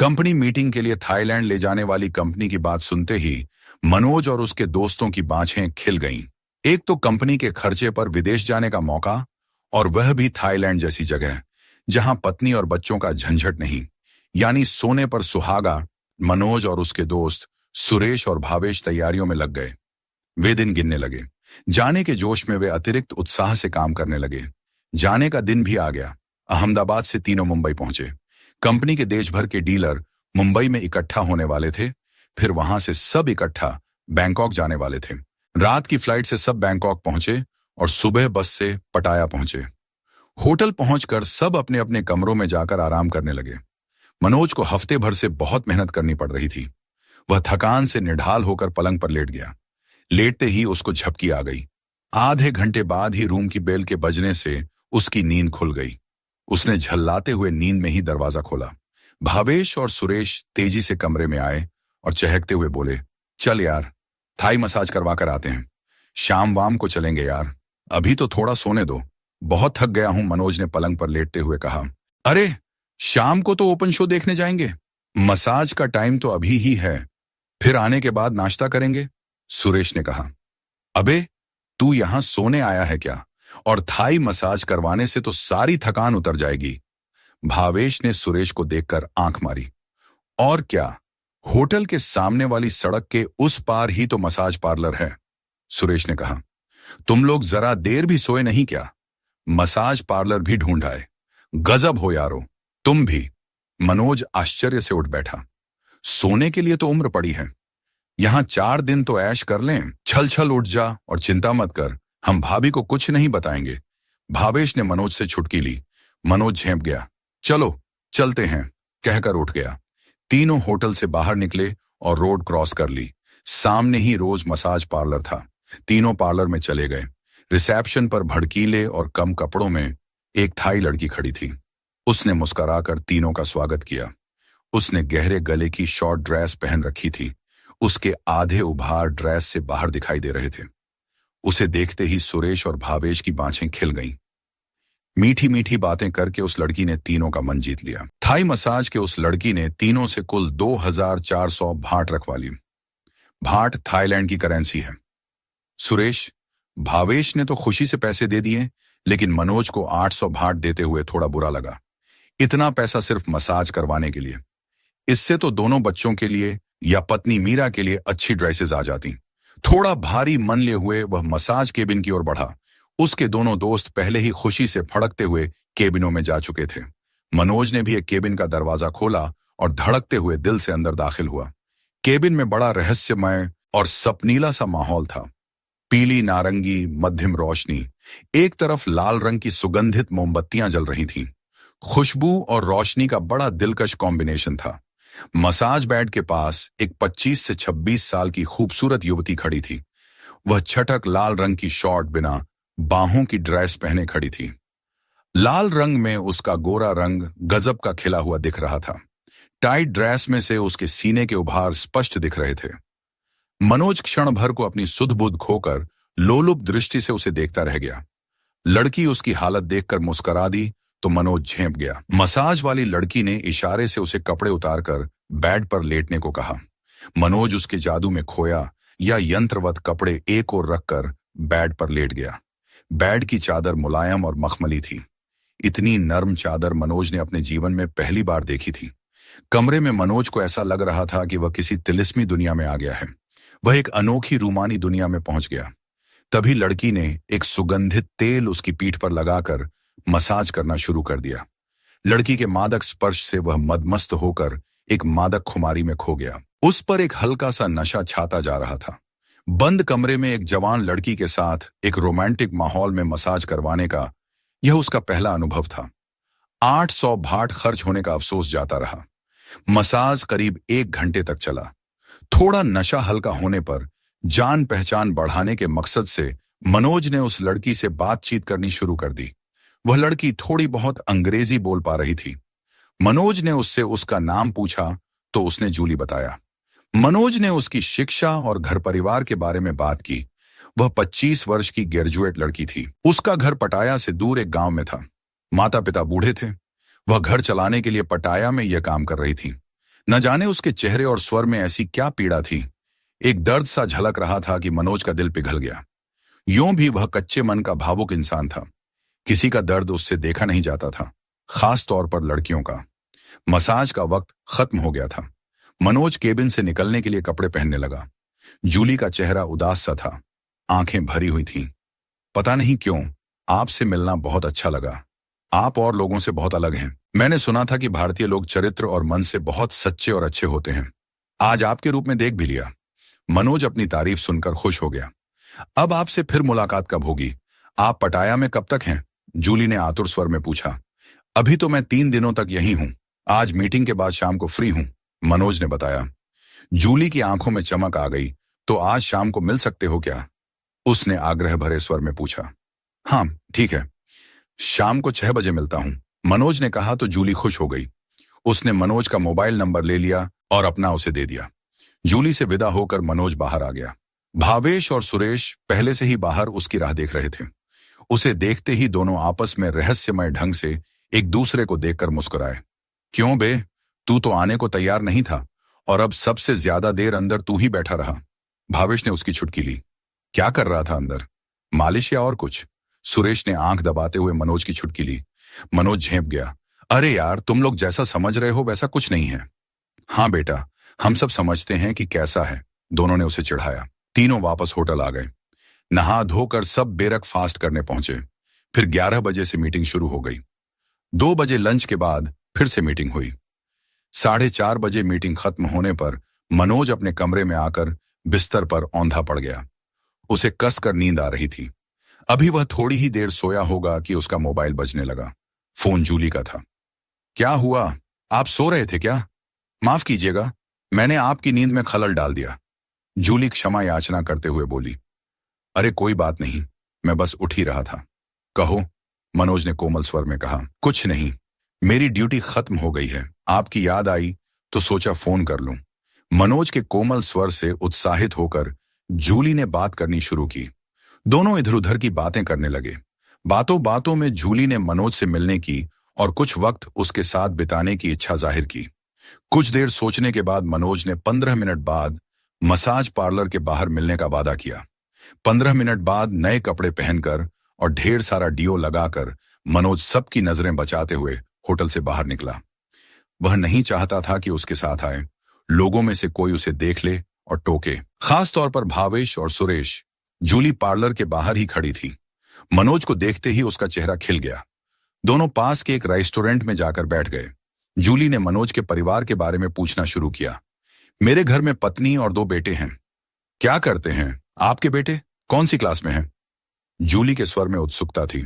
Company meeting के लिए Thailand ले जाने वाली कंपनी की बात सुनते ही मनोज और उसके दोस्तों की बाँछें खिल गईं। एक तो कंपनी के खर्चे पर विदेश जाने का मौका, और वह भी थाईलैंड जैसी जगह जहां पत्नी और बच्चों का झंझट नहीं, यानी सोने पर सुहागा। मनोज और उसके दोस्त सुरेश और भावेश तैयारियों में लग गए। वे दिन गिनने लगे। जाने के जोश में वे अतिरिक्त उत्साह से काम करने लगे। जाने का दिन भी आ गया। अहमदाबाद से तीनों मुंबई पहुंचे। कंपनी के देश भर के डीलर मुंबई में इकट्ठा होने वाले थे। फिर वहां से सब इकट्ठा बैंकॉक जाने वाले थे। रात की फ्लाइट से सब बैंकॉक पहुंचे और सुबह बस से पटाया पहुंचे। होटल पहुंचकर सब अपने अपने कमरों में जाकर आराम करने लगे। मनोज को हफ्ते भर से बहुत मेहनत करनी पड़ रही थी। वह थकान से निढाल होकर पलंग पर लेट गया। लेटते ही उसको झपकी आ गई। आधे घंटे बाद ही रूम की बेल के बजने से उसकी नींद खुल गई। उसने झल्लाते हुए नींद में ही दरवाजा खोला। भावेश और सुरेश तेजी से कमरे में आए और चहकते हुए बोले, चल यार, थाई मसाज करवा कर आते हैं। शाम वाम को चलेंगे यार, अभी तो थोड़ा सोने दो, बहुत थक गया हूं। मनोज ने पलंग पर लेटते हुए कहा। अरे, शाम को तो ओपन शो देखने जाएंगे, मसाज का टाइम तो अभी ही है, फिर आने के बाद नाश्ता करेंगे, सुरेश ने कहा। अबे, तू यहां सोने आया है क्या? और थाई मसाज करवाने से तो सारी थकान उतर जाएगी। भावेश ने सुरेश को देखकर आंख मारी। और क्या, होटल के सामने वाली सड़क के उस पार ही तो मसाज पार्लर है, सुरेश ने कहा। तुम लोग जरा देर भी सोए नहीं क्या? मसाज पार्लर भी ढूंढ आए। गजब हो यारो, तुम भी। मनोज आश्चर्य से उठ बैठा। सोने के लिए तो उम्र पड़ी है, यहां 4 दिन तो ऐश कर लें। छल छल उठ जा और चिंता मत कर, हम भाभी को कुछ नहीं बताएंगे। भावेश ने मनोज से छुटकी ली। मनोज झेंप गया। चलो चलते हैं, कहकर उठ गया। तीनों होटल से बाहर निकले और रोड क्रॉस कर ली। सामने ही रोज मसाज पार्लर था। तीनों पार्लर में चले गए। रिसेप्शन पर भड़कीले और कम कपड़ों में एक थाई लड़की खड़ी थी। उसने मुस्कुराकर तीनों का स्वागत किया। उसने गहरे गले की शॉर्ट ड्रेस पहन रखी थी। उसके आधे उभार ड्रेस से बाहर दिखाई दे रहे थे। उसे देखते ही सुरेश और भावेश की बाँछें खिल गईं। मीठी मीठी बातें करके उस लड़की ने तीनों का मन जीत लिया। थाई मसाज के उस लड़की ने तीनों से कुल 2400 भाट रखवा ली। भाट थाईलैंड की करेंसी है। सुरेश, भावेश ने तो खुशी से पैसे दे दिए, लेकिन मनोज को 800 भाट देते हुए थोड़ा बुरा लगा। इतना पैसा सिर्फ मसाज करवाने के लिए। इससे तो दोनों बच्चों के लिए या पत्नी मीरा के लिए अच्छी ड्रेसेस आ जाती। थोड़ा भारी मन लिए हुए वह मसाज केबिन की ओर बढ़ा। उसके दोनों दोस्त पहले ही खुशी से फड़कते हुए केबिनों में जा चुके थे। मनोज ने भी एक केबिन का दरवाजा खोला और धड़कते हुए दिल से अंदर दाखिल हुआ। केबिन में बड़ा रहस्यमय और सपनीला सा माहौल था। पीली नारंगी मध्यम रोशनी, एक तरफ लाल रंग की सुगंधित मोमबत्तियां जल रही थीं। खुशबू और रोशनी का बड़ा दिलकश कॉम्बिनेशन था। मसाज बेड के पास एक 25 से 26 साल की खूबसूरत युवती खड़ी थी। वह छटक लाल रंग की शॉर्ट बिना बाहों की ड्रेस पहने खड़ी थी। लाल रंग में उसका गोरा रंग गजब का खिला हुआ दिख रहा था। टाइट ड्रेस में से उसके सीने के उभार स्पष्ट दिख रहे थे। मनोज क्षण भर को अपनी सुध-बुध खोकर लोलुप दृष्टि से उसे देखता रह गया। लड़की उसकी हालत देखकर मुस्कुरा दी तो मनोज झेंप गया। मसाज वाली लड़की ने इशारे से उसे कपड़े उतारकर बेड पर लेटने को कहा। मनोज उसके जादू में खोया या यंत्रवत कपड़े एक ओर रखकर बेड पर लेट गया। बेड की चादर मुलायम और मखमली थी। इतनी नर्म चादर मनोज ने अपने जीवन में पहली बार देखी थी। कमरे में मनोज को ऐसा लग रहा था कि वह किसी तिलिस्मी दुनिया में आ गया है। वह एक अनोखी रूमानी दुनिया में पहुंच गया। तभी लड़की ने एक सुगंधित तेल उसकी पीठ पर लगाकर मसाज करना शुरू कर दिया। लड़की के मादक स्पर्श से वह मदमस्त होकर एक मादक खुमारी में खो गया। उस पर एक हल्का सा नशा छाता जा रहा था। बंद कमरे में एक जवान लड़की के साथ एक रोमांटिक माहौल में मसाज करवाने का यह उसका पहला अनुभव था। 800 भाट खर्च होने का अफसोस जाता रहा। मसाज करीब 1 घंटे तक चला। थोड़ा नशा हल्का होने पर जान पहचान बढ़ाने के मकसद से मनोज ने उस लड़की से बातचीत करनी शुरू कर दी। वह लड़की थोड़ी बहुत अंग्रेजी बोल पा रही थी। मनोज ने उससे उसका नाम पूछा तो उसने जूली बताया। मनोज ने उसकी शिक्षा और घर परिवार के बारे में बात की। वह 25 वर्ष की ग्रेजुएट लड़की थी। उसका घर पटाया से दूर एक गांव में था। माता पिता बूढ़े थे। वह घर चलाने के लिए पटाया में यह काम कर रही थी। न जाने उसके चेहरे और स्वर में ऐसी क्या पीड़ा थी। एक दर्द सा झलक रहा था कि मनोज का दिल पिघल गया। यूं भी वह कच्चे मन का भावुक इंसान था। किसी का दर्द उससे देखा नहीं जाता था, खास तौर पर लड़कियों का। मसाज का वक्त खत्म हो गया था। मनोज केबिन से निकलने के लिए कपड़े पहनने लगा। जूली का चेहरा उदास सा था, आंखें भरी हुई थीं। पता नहीं क्यों, आपसे मिलना बहुत अच्छा लगा। आप और लोगों से बहुत अलग हैं। मैंने सुना था कि भारतीय लोग चरित्र और मन से बहुत सच्चे और अच्छे होते हैं। आज आपके रूप में देख भी लिया। मनोज अपनी तारीफ सुनकर खुश हो गया। अब आपसे फिर मुलाकात कब होगी? आप पटाया में कब तक हैं? जूली ने आतुर स्वर में पूछा। अभी तो मैं 3 दिनों तक यहीं हूं। आज मीटिंग के बाद शाम को फ्री हूं, मनोज ने बताया। जूली की आंखों में चमक आ गई। तो आज शाम को मिल सकते हो क्या? उसने आग्रह भरे स्वर में पूछा। हाँ, ठीक है, शाम को 6 बजे मिलता हूं, मनोज ने कहा तो जूली खुश हो गई। उसने मनोज का मोबाइल नंबर ले लिया और अपना उसे दे दिया। जूली से विदा होकर मनोज बाहर आ गया। भावेश और सुरेश पहले से ही बाहर उसकी राह देख रहे थे। उसे देखते ही दोनों आपस में रहस्यमय ढंग से एक दूसरे को देखकर मुस्कुराए। क्यों बे, तू तो आने को तैयार नहीं था और अब सबसे ज्यादा देर अंदर तू ही बैठा रहा। भावेश ने उसकी छुटकी ली। क्या कर रहा था अंदर? मालिश या और कुछ? सुरेश ने आंख दबाते हुए मनोज की छुटकी ली। मनोज झेंप गया। अरे यार, तुम लोग जैसा समझ रहे हो वैसा कुछ नहीं है। हाँ बेटा, हम सब समझते हैं कि कैसा है, दोनों ने उसे चिढ़ाया। तीनों वापस होटल आ गए। नहा धोकर सब बेरक फास्ट करने पहुंचे। फिर 11 बजे से मीटिंग शुरू हो गई। 2 बजे लंच के बाद फिर से मीटिंग हुई। 4:30 बजे मीटिंग खत्म होने पर मनोज अपने कमरे में आकर बिस्तर पर औंधा पड़ गया। उसे कसकर नींद आ रही थी। अभी वह थोड़ी ही देर सोया होगा कि उसका मोबाइल बजने लगा। फोन जूली का था। क्या हुआ, आप सो रहे थे क्या? माफ कीजिएगा, मैंने आपकी नींद में खलल डाल दिया, जूली क्षमा याचना करते हुए बोली। अरे कोई बात नहीं, मैं बस उठ ही रहा था। कहो, मनोज ने कोमल स्वर में कहा। कुछ नहीं, मेरी ड्यूटी खत्म हो गई है। आपकी याद आई तो सोचा फोन कर लूं। मनोज के कोमल स्वर से उत्साहित होकर जूली ने बात करनी शुरू की। दोनों इधर उधर की बातें करने लगे। बातों बातों में जूली ने मनोज से मिलने की और कुछ वक्त उसके साथ बिताने की इच्छा जाहिर की। कुछ देर सोचने के बाद मनोज ने 15 मिनट बाद मसाज पार्लर के बाहर मिलने का वादा किया। 15 मिनट बाद नए कपड़े पहनकर और ढेर सारा डियो लगाकर मनोज सबकी नजरें बचाते हुए होटल से बाहर निकला। वह नहीं चाहता था कि उसके साथ आए लोगों में से कोई उसे देख ले और टोके। खास तौर पर भावेश और सुरेश। जूली पार्लर के बाहर ही खड़ी थी। मनोज को देखते ही उसका चेहरा खिल गया। दोनों पास के एक रेस्टोरेंट में जाकर बैठ गए। जूली ने मनोज के परिवार के बारे में पूछना शुरू किया। मेरे घर में पत्नी और 2 बेटे हैं। क्या करते हैं आपके बेटे? कौन सी क्लास में हैं? जूली के स्वर में उत्सुकता थी।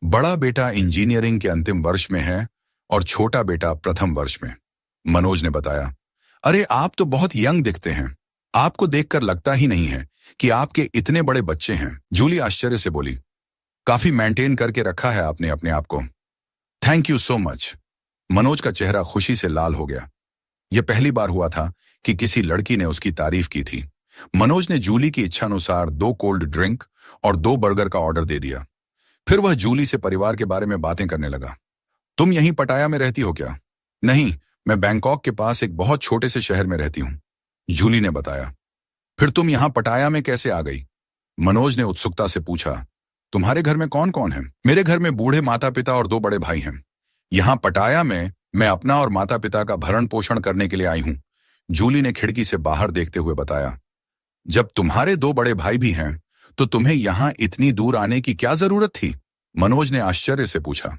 बड़ा बेटा इंजीनियरिंग के अंतिम वर्ष में है और छोटा बेटा प्रथम वर्ष में, मनोज ने बताया। अरे आप तो बहुत यंग दिखते हैं। आपको देखकर लगता ही नहीं है कि आपके इतने बड़े बच्चे हैं, जूली आश्चर्य से बोली। काफी मेंटेन करके रखा है आपने अपने आप को। Thank you so much. Manoj का चेहरा खुशी से लाल हो गया। यह पहली बार हुआ था कि किसी लड़की ने उसकी तारीफ की थी। मनोज ने जूली की इच्छानुसार 2 कोल्ड ड्रिंक और 2 बर्गर का ऑर्डर दे दिया। फिर वह जूली से परिवार के बारे में बातें करने लगा। तुम यहीं पटाया में रहती हो क्या? नहीं, मैं बैंकॉक के पास एक बहुत छोटे से शहर में रहती हूं, जूली ने बताया। फिर तुम यहां पटाया में कैसे आ गई? मनोज ने उत्सुकता से पूछा। तुम्हारे घर में कौन कौन है? मेरे घर में बूढ़े माता पिता और 2 बड़े भाई हैं। यहां पटाया में मैं अपना और माता पिता का भरण पोषण करने के लिए आई हूं, जूली ने खिड़की से बाहर देखते हुए बताया। जब तुम्हारे 2 बड़े भाई भी हैं तो तुम्हें यहां इतनी दूर आने की क्या जरूरत थी? मनोज ने आश्चर्य से पूछा।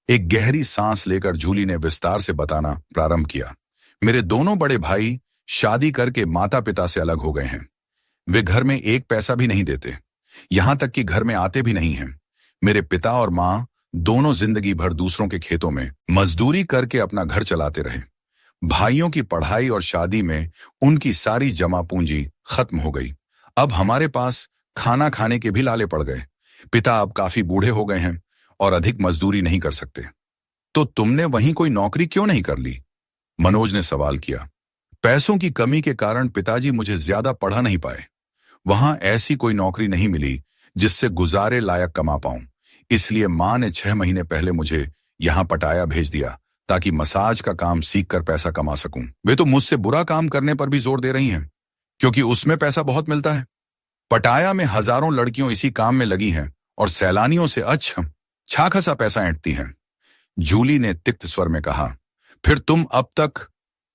एक गहरी सांस लेकर जूली ने विस्तार से बताना प्रारंभ किया। मेरे दोनों बड़े भाई शादी करके माता पिता से अलग हो गए हैं। वे घर में 1 पैसा भी नहीं देते, यहां तक कि घर में आते भी नहीं हैं। मेरे पिता और मां दोनों जिंदगी भर दूसरों के खेतों में मजदूरी करके अपना घर चलाते रहे। भाइयों की पढ़ाई और शादी में उनकी सारी जमा पूंजी खत्म हो गई। अब हमारे पास खाना खाने के भी लाले पड़ गए। पिता अब काफी बूढ़े हो गए हैं और अधिक मजदूरी नहीं कर सकते। तो तुमने वहीं कोई नौकरी क्यों नहीं कर ली? मनोज ने सवाल किया। पैसों की कमी के कारण पिताजी मुझे ज्यादा पढ़ा नहीं पाए। वहां ऐसी कोई नौकरी नहीं मिली जिससे गुजारे लायक कमा पाऊं, इसलिए मां ने 6 महीने पहले मुझे यहां पटाया भेज दिया ताकि मसाज का काम सीखकर पैसा कमा सकूं। वे तो मुझसे बुरा काम करने पर भी जोर दे रही हैं, क्योंकि उसमें पैसा बहुत मिलता है। पटाया में हजारों लड़कियों इसी काम में लगी हैं और सैलानियों से अच्छा खासा पैसा ऐंठती हैं। जूली ने तिक्त स्वर में कहा, फिर तुम अब तक?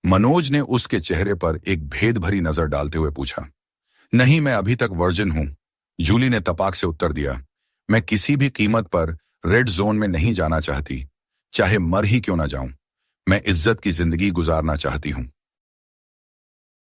मनोज ने उसके चेहरे पर एक भेद भरी नजर डालते हुए पूछा। नहीं, मैं अभी तक वर्जिन हूं, जूली ने तपाक से उत्तर दिया। मैं किसी भी कीमत पर रेड जोन में नहीं जाना चाहती, चाहे मर ही क्यों ना जाऊं। मैं इज्जत की जिंदगी गुजारना चाहती हूं।